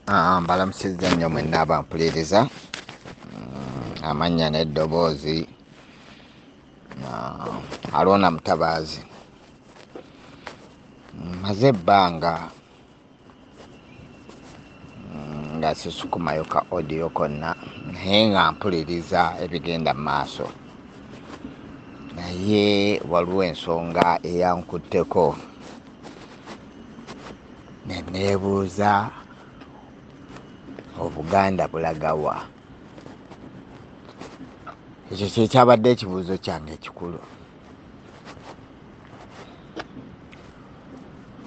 Mbalamusizza nnyo mwenna abampuliriza. Amannya n'eddoboozi Alona Mutabaazi. Maze ebbanga nga sisukumayo ka audio konna naye nga mpuliriza ebigenda mu maaso, naye waliwo ensonga eyankutteko ne neebuuza Obuganda bulagawa. Ekyo kye kyabadde ekibuuzo kyange ekikulu.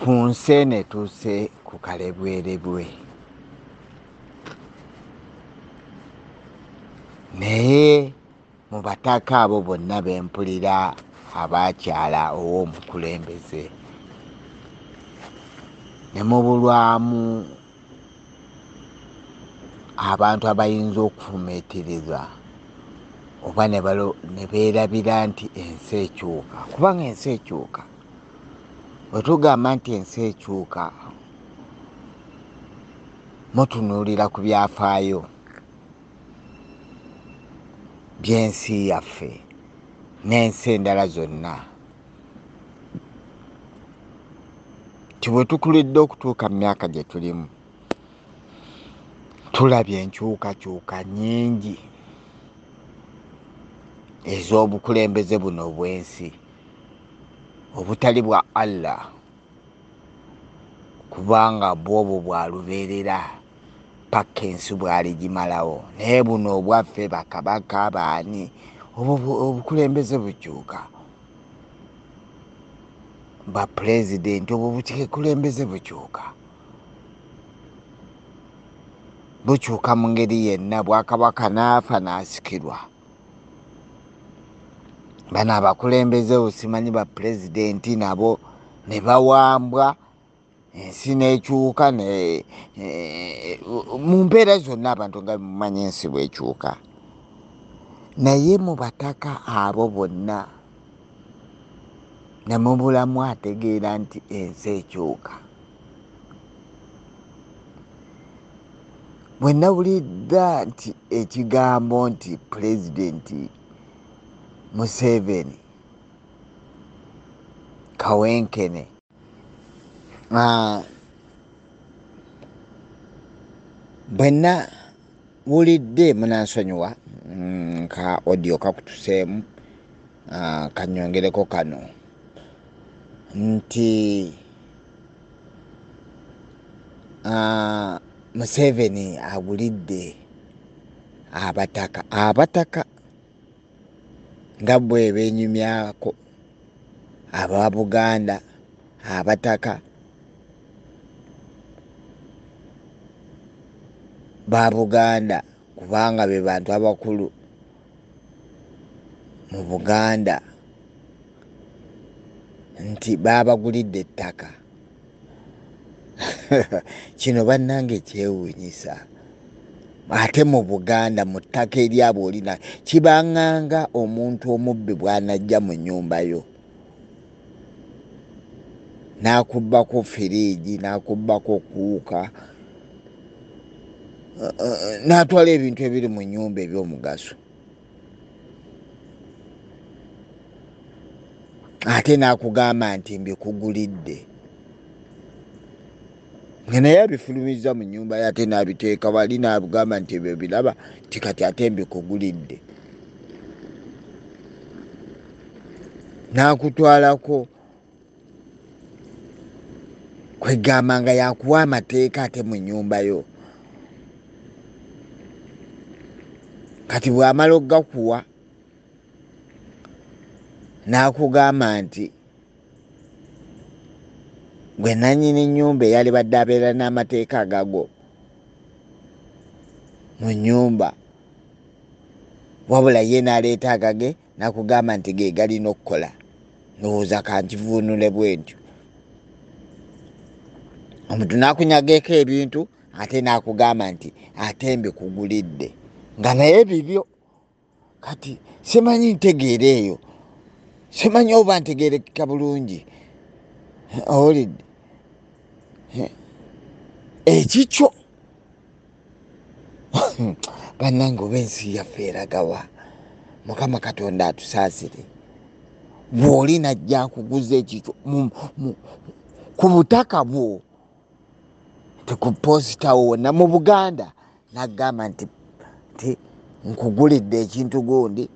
Ku nsi eno etuuse ku kalebwerebwe, naye mu bataka abo bonna bempulira abaakyala ow'omukulembeze ne mubulwamu abantu abayinza okufumiitiriza oba ne beerabira nti ensi ekyuka. Kubanga ensi ekyuka, bwe tugamba nti ensi ekyuka, mutunuulira ku byafaayo by'ensi yaffe n'ensi endala zonna. Ti bwe tukulidde okutuuka mu myaka gye tulimu, tulabye enkyukakyuka nnyingi ez'obukulembeze buno obw'ensi obutali bwa Allah, kubanga bw'obwo bwalubeerera paka ensi bwaligimalawo. Naye buno obwaffe bakabaka baani, obukulembeze bukyuka, bapulezidenti, obwo bukulembeze bukyuka mu ngeri yenna. Bwakabaka naafa n'asikirwa. Bano abakulembeze osimanyi bapulezidenti nabo ne bawambwa, ensi n'ekyuka. Mu mpeera zonna abantu nga mumanyi ensi bw'ekyuka. Naye mu bataka abo bonna ne mubulamu ategeera nti ensi ekyuka. Bwe nawulidda nti ekigambo nti pulezidenti Museveni kawenkene bwenna wulidde munansonyiwa ka audio kakutuseemu, kanyongereko kano nti Museveni agulidde abataka nga bwe beenyumyako aba Buganda abataka ba Buganda, kubanga be bantu abakulu mu Buganda, nti baabagulidde ettaka. Kino bannange kyewuunyisa. Ate mu Buganda, mu ttaka eryabo olina, kibanganga omuntu omubbi bw'anajja mu nnyumba yo n'akubbako firiigi, n'akubbako kuuka, n'atwala ebintu ebiri mu nnyumba eby'omugaso, ate n'akugamba nti mbikugulidde. Naye abifulumiza mu nnyumba ye ate n'abiteeka wali n'abugamba nti ebyo biraba ti kati ate mbikugulidde. N'akutwalako kwegamba nga yakuwa amateeka ate mu nnyumba yo. Kati bw'amala okugakuwa n'akugamba nti gwe nannyini nnyumba eyali badde abeera n'amateeka agago mu nnyumba, wabula ye n'aleeta agage n'akugamba nti ge galina okukola. Ndowooza kankivuunule bwe ntyo. Omuntu n'akunyageko ebintu ate n'akugamba nti ate mbikugulidde, nga naye bibyo. Kati simanyi ntegeera eyo, simanyi oba ntegeerekeka bulungi. Owulidde ekikyo bannange oba ensi yaffe eragawa. Mukama Katonda atusaasire. Bw'oli najja akuguza ekyo ku butaka bwo tekupositawo wonna mu Buganda n'agamba nti nkugulidde ekintu gundi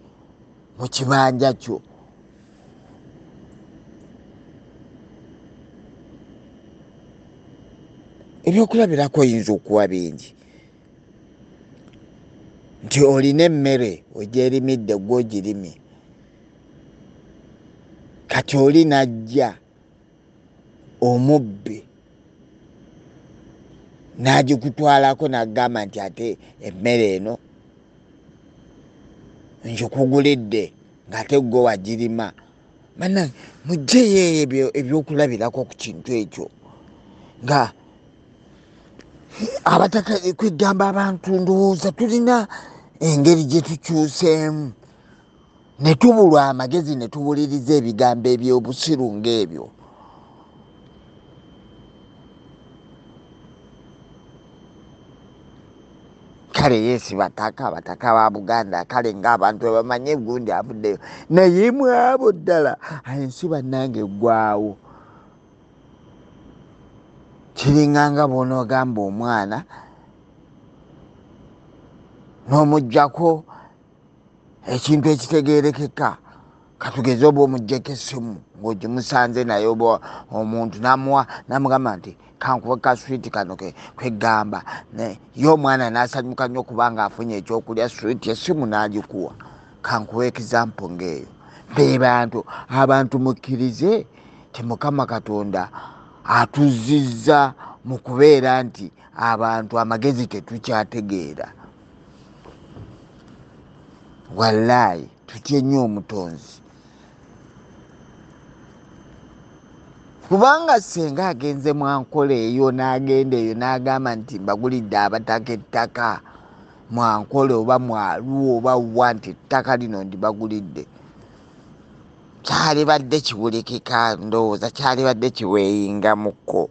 mu kibanja kyo. Ebyokulabirako oyinza okuwa bingi, nti olina emmere ogyerimidde gwe ogirimye, kati oli najja omubbi n'agikutwalako n'agamba nti ate emmere eno nkikugulidde ng'ate gwe wagirima. Bannange muggyeyo ebyokulabirako ku kintu ekyo, nga abataka kwegamba abantu ndowooza tulina engeri gye tukyuseemu ne tubulwa amagezi ne tuwuliriza ebigambo ebyobusiru ng'ebyo. Kale yesi abataka ba Buganda kale ng'abantu bamanyi gundi avuddeyo, naye mwabo ddala ensi bannange eggwaawo. Kiringanga bw'onoogamba omwana n'omuggyako ekintu ekitegeerekeka, katugeze oba omuggyeko essimu ng'ogimusanze naye oba omuntu n'amugamba nti kankuwe ka switi kano kwegamba, ye omwana n'asanyuka nnyo kubanga afunye ekyokulya switi, essimu n'agikuwa. Kankuwe example ng'eyo. Be bantu abantu mukkirize ti Mukama Katonda atuzizza mu kubeera nti abantu amagezi tetukyategeera. Wallaahi tutye nnyo omutonzi, kubanga senga agenze Mwankola eyo n'agenda eyo n'agamba nti mbagulidde abataka ettaka Mwankola oba Mwalu oba wa nti ettaka lino ndibagulidde, kyali badde kiwulikika, ndowooza kyali badde kiweeyingamukko,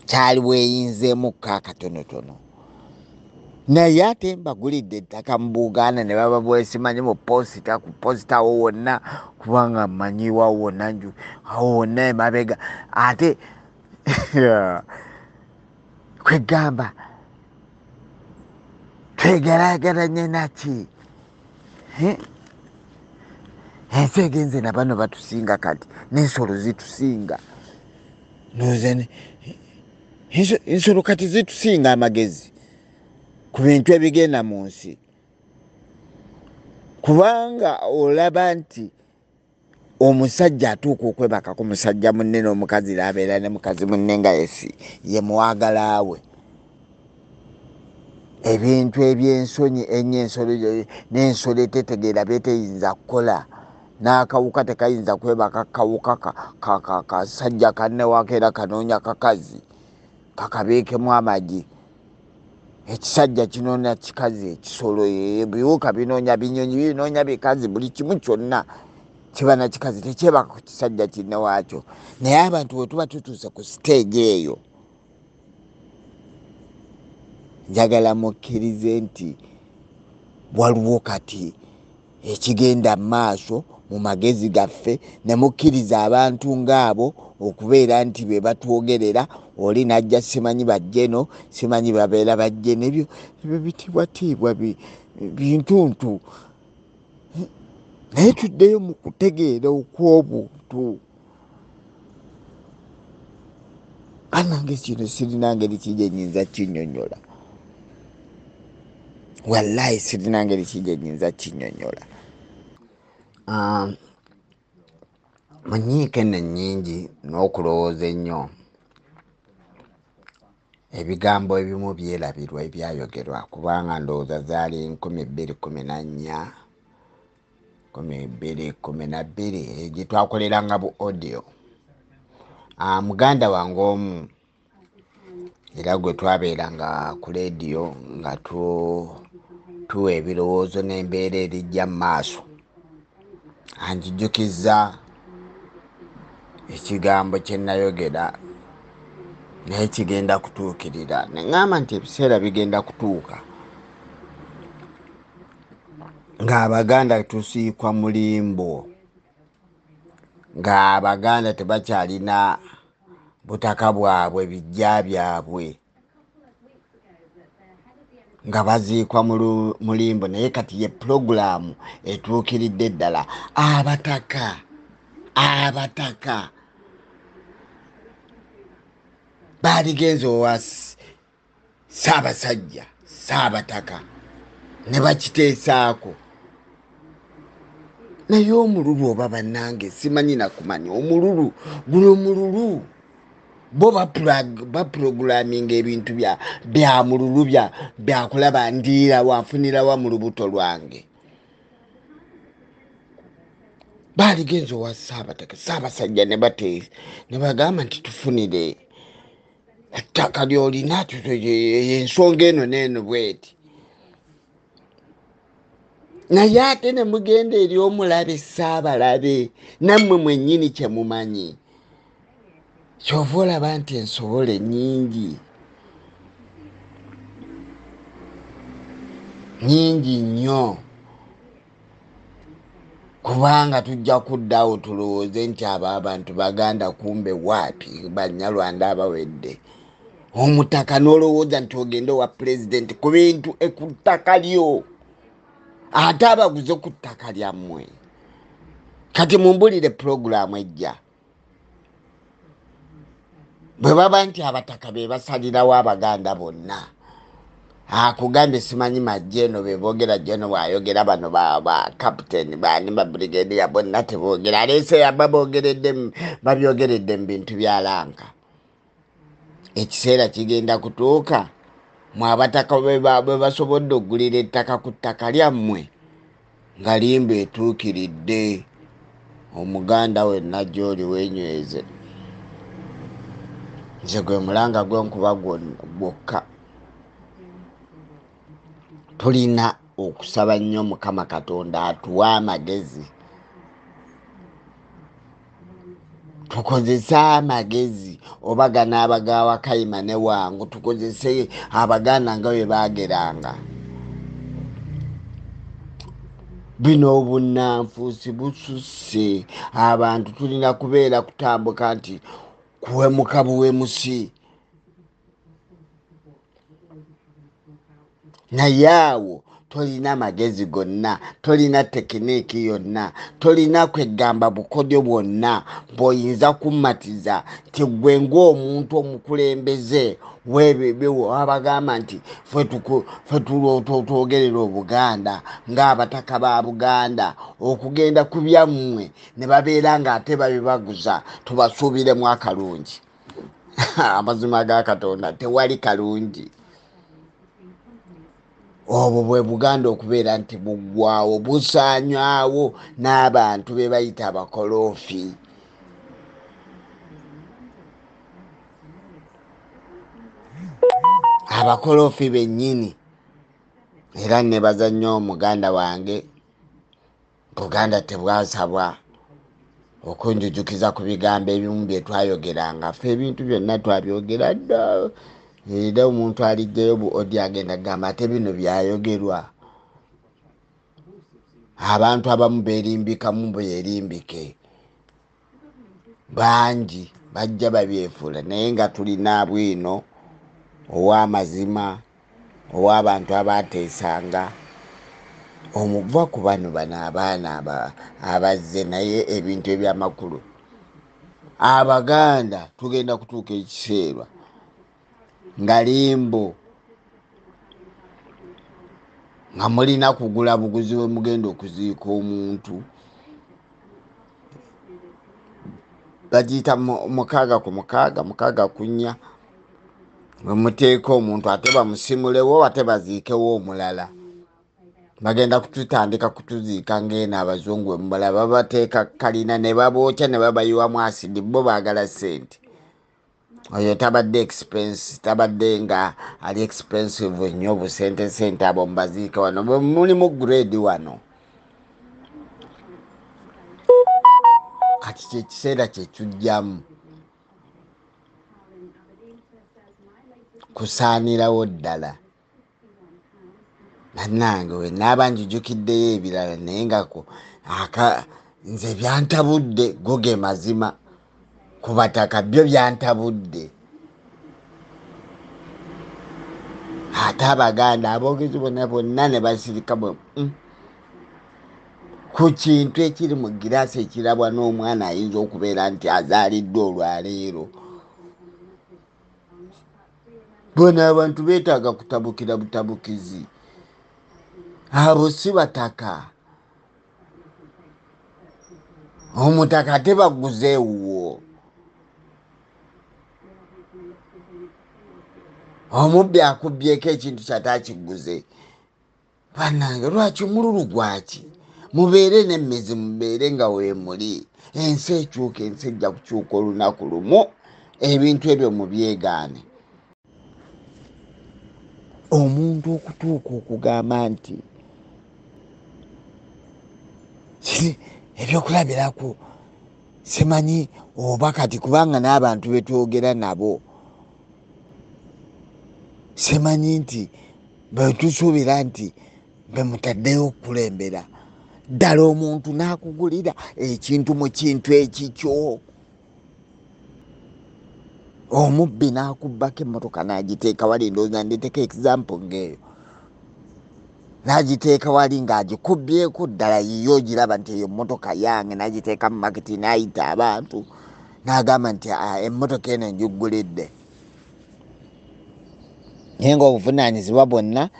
kyali weeyinzeemukko akatonotono. Naye ate mbagulidde ettaka mu Buganda ne baba bwesimanyi mu posita, ku posita awo wonna, kubanga mmanyiwa wonna awo wonna emabega. Ate kwegamba twegeraageranye naki? Ensi egenze na bano batusinga, kati n'ensolo zitusinga. Ensolo kati zitusinga amagezi ku bintu ebigenda mu nsi, kubanga olaba nti omusajja atuuka okwebaka ku musajja munne n'omukazi n'abeera ne mukazi munne nga ye mwagala we. Ebintu eby'ensonyi ennyo n'ensolo etetegeera byeteyinza kukola, n'akawuka tekayinza kwebaka kawuka kasajja kanne wakeera kanoonya kakazi kakabeekemu amagi. Ekisajja kinoonya kikazi, ekisolo ebiwuka binoonya binyonyi, binoonya bikazi, buli kimu kyonna kiba na kikazi, tekyebaka ku kisajja kinne waakyo. Naye abantu bwe tuba tutuuse ku siteegi eyo, njagala mukkirize nti waliwo kati ekigenda mu maaso mu magezi gaffe, ne mukkiriza abantu ng'abo okubeera nti be batwogerera. Oli najja simanyi bajjeno, simanyi babeera bajje, nebyo bitibwatiibwa bintuntu. Naye tuddeyo mu kutegeera okw'obuntu. Anange kino sirina ngeri ki gye nnyinza kinnyonnyola, wallaahi sirina ngeri ki gye nnyinza kinnyonnyola. Mu nnyiike eno ennyingi n'okulowooza ennyo, ebigambo ebimu byerabirwa ebyayogerwa, kubanga ndowooza zaali 2014 2012 gye twakoleranga bu audio. Muganda wange omu era gwe twabeeranga ku leediyo nga tuwa ebirowoozo n'embeera erijja mu maaso, anjijjukizza ekigambo kye nayogera naye kigenda kutuukirira. Neŋŋamba nti ebiseera bigenda kutuuka ng'Abaganda tusiikwa mulimbo, ng'Abaganda tebakyalina butaka bwabwe bijja byabwe, nga baziikwa mulimbo. Naye kati ye pulogulaamu etuukiridde ddala. Abataka baaligenze owa Ssaabataka ne bakiteesaako. Naye omululu oba bannange simanyi nakumanya omululu bo bapulogulaminga ebintu bya mululu byakulaba ndiira wanfunirawa mu lubuto lwange. Baaligenze owa Ssaabasajja ne bateesa ne bagamba nti tufunire ettaka ly'olina, ensonga eno n'eno bweti. Naye ate ne mugenda eri omulabe Ssaabalabe, nammwe mwennyini kye mumanyi. Kyova olaba nti ensobole nnyingi nnyo, kubanga tujja kuddawo tulowooze nti abo abantu Baganda, kumbe waapi Banyarwanda abawedde. Omutaka n'olowooza nti ogenda owa pulezidenti ku bintu ku ttaka lyo, ate abaguze ku ttaka lyammwe. Kati mumbulire pulogulaamu ejja. Bwe baba nti abataka be basalirawo Abaganda bonna, akugambye simanyi majjeeno be boogera, Jeno bw'ayogera, bano ba kapiteeni baani ba brigadier bonna teboogera. Aleese yaba babyogeredde mu bintu bya Lanka. Ekiseera kigenda kutuuka mwe abataka bwe basobodde okugulira ettaka ku ttaka lyammwe nga limba etuukiridde. Omuganda wenna gy'oli weenyweze. Nze gwe mulanga gw'enkuba gwokka. Tulina okusaba nnyo Mukama Katonda atuwe amagezi, tukozese amagezi, oba ganaabaga Kayima ne Wangu, tukozese Abaganda nga bwe baageranga. Bino obunnanfuusi bususse. Abantu tulina kubeera kutambuka nti kuwemuka buwemusi. Naye awo tolina magezi gonna, tolina tekiniki yonna, tolina kwegamba bukodyo bwonna bw'oyinza kummatiza nti gwe ng'omuntu omukulembeze wabagamba nti ffe twogerera Obuganda ng'abataka ba Buganda, okugenda ku byammwe ne babeera ng'ate babibaguza, tubasuubiremu akalungi. Amazima ga Katonda tewali kalungi. Obwo bwe Buganda okubeera nti buggwawo, busaanywawo n'abantu be bayita abakoloofi. Abakoloofi bennyini. Era nebaza nnyo Omuganda wange, Buganda tebwasabwa okunjujukiza ku bigambo ebimu bye twayogeranga. Ffe ebintu byonna twabyogera dda. Era omuntu alijjayo odi agenda gamba ate bino byayogerwa. Abantu abamu beerimbikamu bwerimbike. Bangi bajja babyefuula, naye nga tulina bwino ow'amazima, ow'abantu abateesanga, omuva ku bano abaana abazze, naye ebintu eby'amakulu. Abaganda tugenda kutuuka ekiseera nga limbo, nga mulina kugula buguzi we mugenda okuziika omuntu. Bagiyita mukaaga ku nnya. Bwe muteeka omuntu ate bamusimulewo ate baziikewo omulala. Bagenda kututandika kutuziika ng'eno Abazungu mulaba babateeka kalina ne babookya ne babayiwamu asidi, bo baagala ssente. Oyo tabadde nga ali expensive nnyo busente abo mubaziike wano. Mulimu grade wano. Kati kyekiseera kye tujjamu. kusaanirawo ddala. Bannange we naaba njujukiddeyo ebirala naye nga nze byantabudde go ge mazima ku bataka byo byantabudde. Ate Abaganda aboogezi bonna ne basirika ku kintu ekiri mu giraasi ekirabwa n'omwana ayinza okubeera nti azaaliddwe olwaleero. Bona abantu beetaaga kutabukira butabukizi. Abo si bataka. Omutaka tebaguze ewuwo. Omubbi akubbyeko ekintu kyate akiguze. Bannange lwaki mululu gwaki? Mubeere n'emmezi mubeere nga weemuli. Ensi ekyuka, ensi ejja kukyuka olunaku lumu. Ebintu ebyo mubyegaane. Omuntu okutuuka okugamba nti ebyokulabirako simanyi oba kati kubanga n'abantu betwogera nabo simanyi nti betusuubira nti bemutaddeyo okukulembera ddala omuntu n'akugulira ekintu mu kintu ekikyo. Omubbi n'akubbako emmotoka n'agiteeka wali, ndowooza nditeeka example ng'eyo, n'agiteeka wali ng'agikubbyeko ddala yiyo ogiraba nti eyo emmotoka yange, n'agiteeka mu maketi n'ayita abantu n'agamba nti emmotoka eno njigulidde. Naye ng'obuvunaanyizibwa bwonna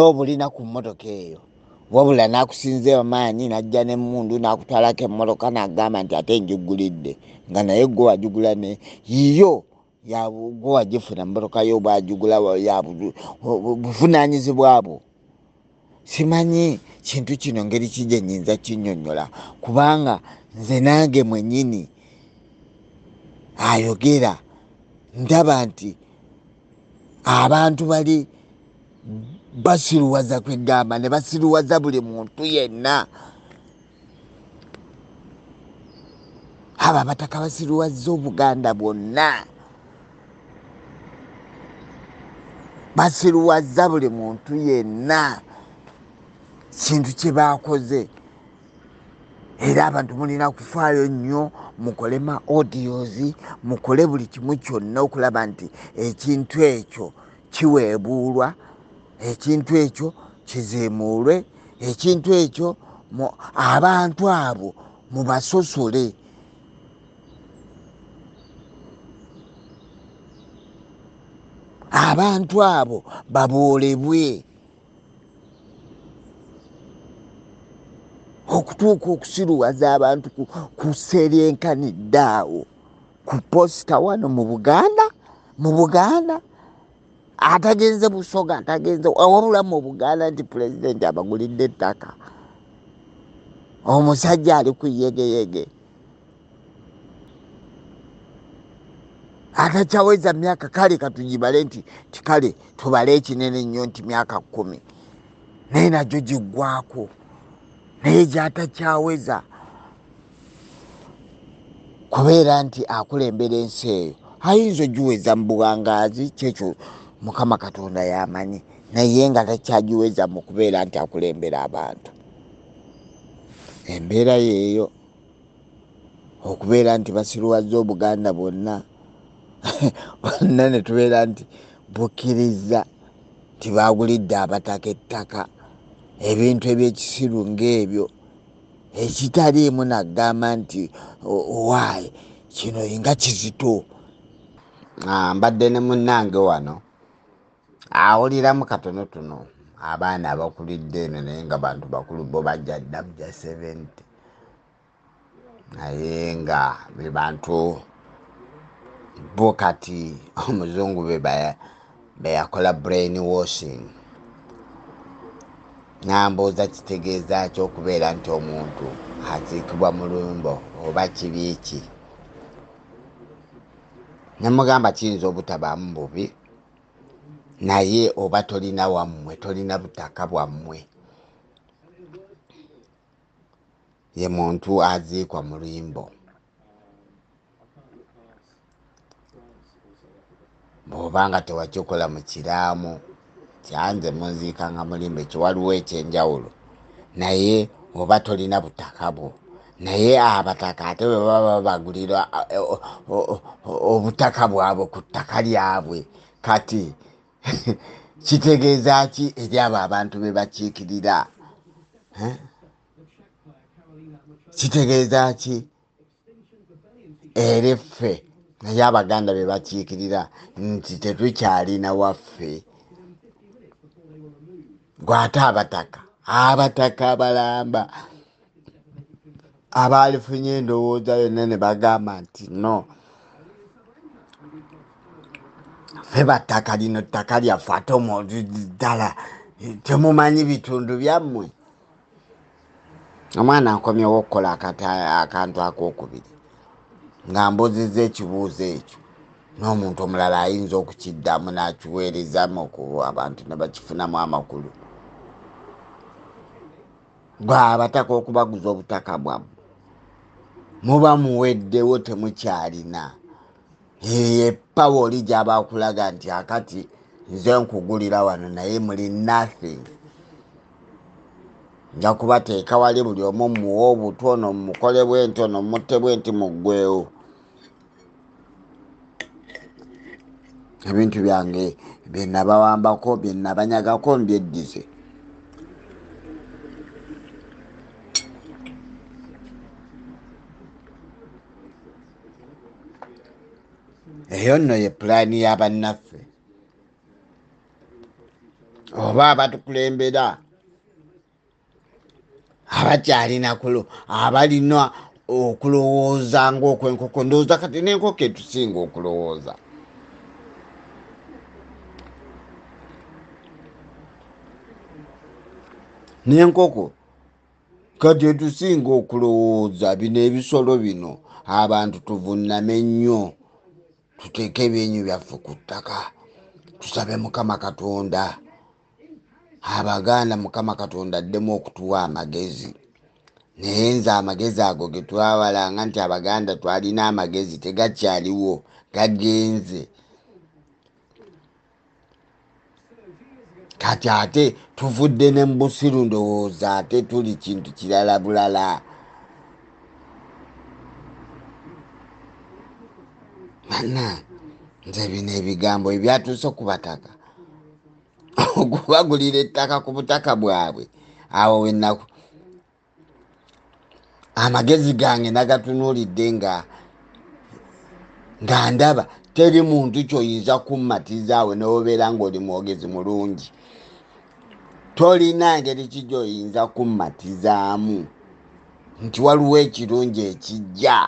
obulina ku mmotoka eyo, wabula n'akusinzeeyo maanyi n'ajja n'emmundu n'akutwalako emmotoka n'agamba nti ate njigulidde, nga naye gwe wagigula ne yiyo gwe wagifuna emmotoka yo bwagigula buvunaanyizibwa bwo. Simanyi kintu kino ngeri ki gye nnyinza kinnyonnyola, kubanga nze nange mwennyini ayogera ndaba nti abantu bali basiruwaza kwegamba ne basiruwaza buli muntu yenna. Abo abataka basiruwazza Obuganda bwonna, basiruwazza buli muntu yenna kintu kye baakoze. Era abantu mulina kufaayo nnyo, mukole ma audios, mukole buli kimu kyonna okulaba nti ekintu ekyo kiweebuulwa, ekintu ekyo kiziimuulwe, ekintu ekyo abantu abo mubasosole. Abantu abo baboolebwe. Okutuuka okusiruwaza abantu ku seryenkanidde awo ku posita wano mu Buganda atagenze Busoga, atagenze wabula mu Buganda nti pulezidenti abagulidde ettaka, omusajja ali ku yegeyege atakyaweza myaka, kale katugibale nti kale tubale ekinene nnyo nti myaka 10, naye nagyo giggwako. Naye gyatakyaweza kubeera nti akulembera ensi eyo, ayinza ogiweza mu buwangaazi, kyekyo Mukama Katonda yamanyi, naye nga takyagiweza mu kubeera nti akulembera abantu. Embeera yeeyo, okubeera nti basiruwazza Obuganda bwonna bonna ne tubeera nti bukkiriza nti baagulidde abataka ettaka, ebintu ebyekisiru ng'ebyo, ekitaliimu nagamba nti waayi kino nga kizito. Mbadde ne munnange wano awuliramu katonotono abaana abakulidde eno, naye nga bantu bakulu bo bajja dda mu gya 70, naye nga be bantu bo kati omuzungu be yakola brain washing. Nambooza kitegeeza ki okubeera nti omuntu aziikibwa mu lumbo oba kibiiki? Namugamba kiyinza obutabaamu bubi, naye oba tolina wammwe, tolina butaka bwammwe. Ye muntu aziikwa mu lumbo. bw'obanga tewakikola mu kiraamu kyanze munziika nga mulimbe kiwaliwo ekyenjawulo naye oba tolina butaka bwo naye abataka ate bwe baba bagulira obutaka bwabwe ku ttaka lyabwe kati kitegeeza ki eri abo abantu be bakiikirira kitegeeza ki eri ffe naye abaganda be bakiikirira nti tetukyalina waffe gwate abataka abalamba abalifunye endowooza yonna ne bagamba nti no ffe battaka lino ttaka lyaffe ate ddala temumanyi bitundu byammwe omwana nkomyewo okukola akantu akokubiri nga mbuzizza ekibuuzo ekyo n'omuntu omulala ayinza okukiddamu n'akiweerezamu abantu ne bakifunamu amakulu gwe abataka okubaguza obutaka bwammwe muba muweddewo temukyalina epawa oli gyaba okulaga nti akati nze nkugulira wano naye muli nothing nja kubateeka wali buli omu muwa obutu ono mukole bwenti ono mutte bwenti muggwewo ebintu byange bye nabawambako bye nabanyagako mbyeddize eyo nno ye pulaani y'abannaffe oba abatukulembera abakyalina abalina okulowooza ng'okwenkoko ndowooza kati n'enkoko etusinga okulowooza n'enkoko kati etusinga okulowooza bino ebisolo bino abantu tuvunname nnyo tuteeke ebyenyu byaffe ku ttaka tusabe mukama katonda abaganda mukama katonda addemu okutuwa amagezi naye nze amagezi ago ge twabalanga nti abaganda twalina amagezi tegakyaliwo gagenze kati ate tuvudde ne mubusiru ndowooza ate tuli kintu kirala bulala mana nze bino ebigambo ebyatuuse okubataka okubagulira ettaka ku butaka bwabwe awo wennaku amagezi gange nagatunuulidde nga ndaba teri muntu kyoyinza kummatizaawe newobeera ngaoli mwogezi mulungi tolina ngeri ki gyoyinza kummatizaamu nti waliwo ekirungi ekijja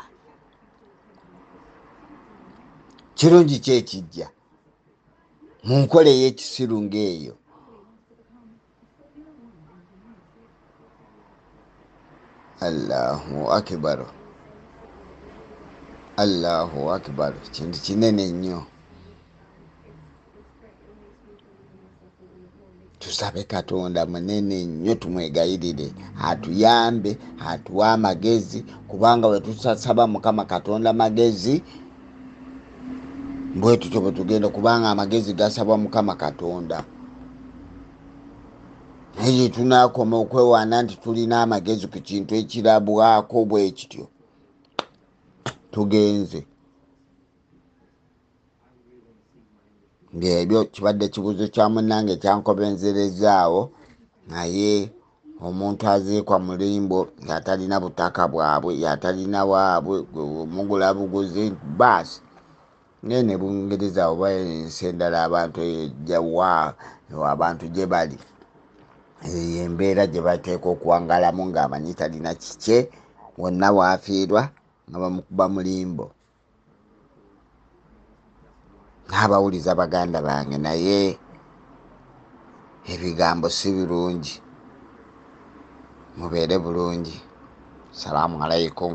kirungi ki ekijja mu nkola ey'ekisiru ng'eyo allahu akibaru allahu akibaru kintu kinene nnyo tusabe katonda munene nnyo tumwegayirire atuyambe atuwe amagezi kubanga bwe tusasaba mukama katonda magezi mbwe tutyo bwe tugenda kubanga amagezi gasabwa mukama katonda naye tunakoma okwewaana nti tulina amagezi ku kintu ekirabwako bwe kityo tugenze byebyo kibadde kibuzo kya munnange kyankobenzerezaawo naye omuntu aziikwa mulimbo yatalina butaka bwabwe yatalina waabwe mugula buguzi baasi ngene bungereza oba ensi endala abantu ejawa abantu gye bali embeera gye bateeka okuwangalamu ng'amanyi talina kikye wonna waafiirwa nga bamukuba mulimbo n'abawuliza baganda bange naye ebigambo si birungi mubeere bulungi salaamu alaikum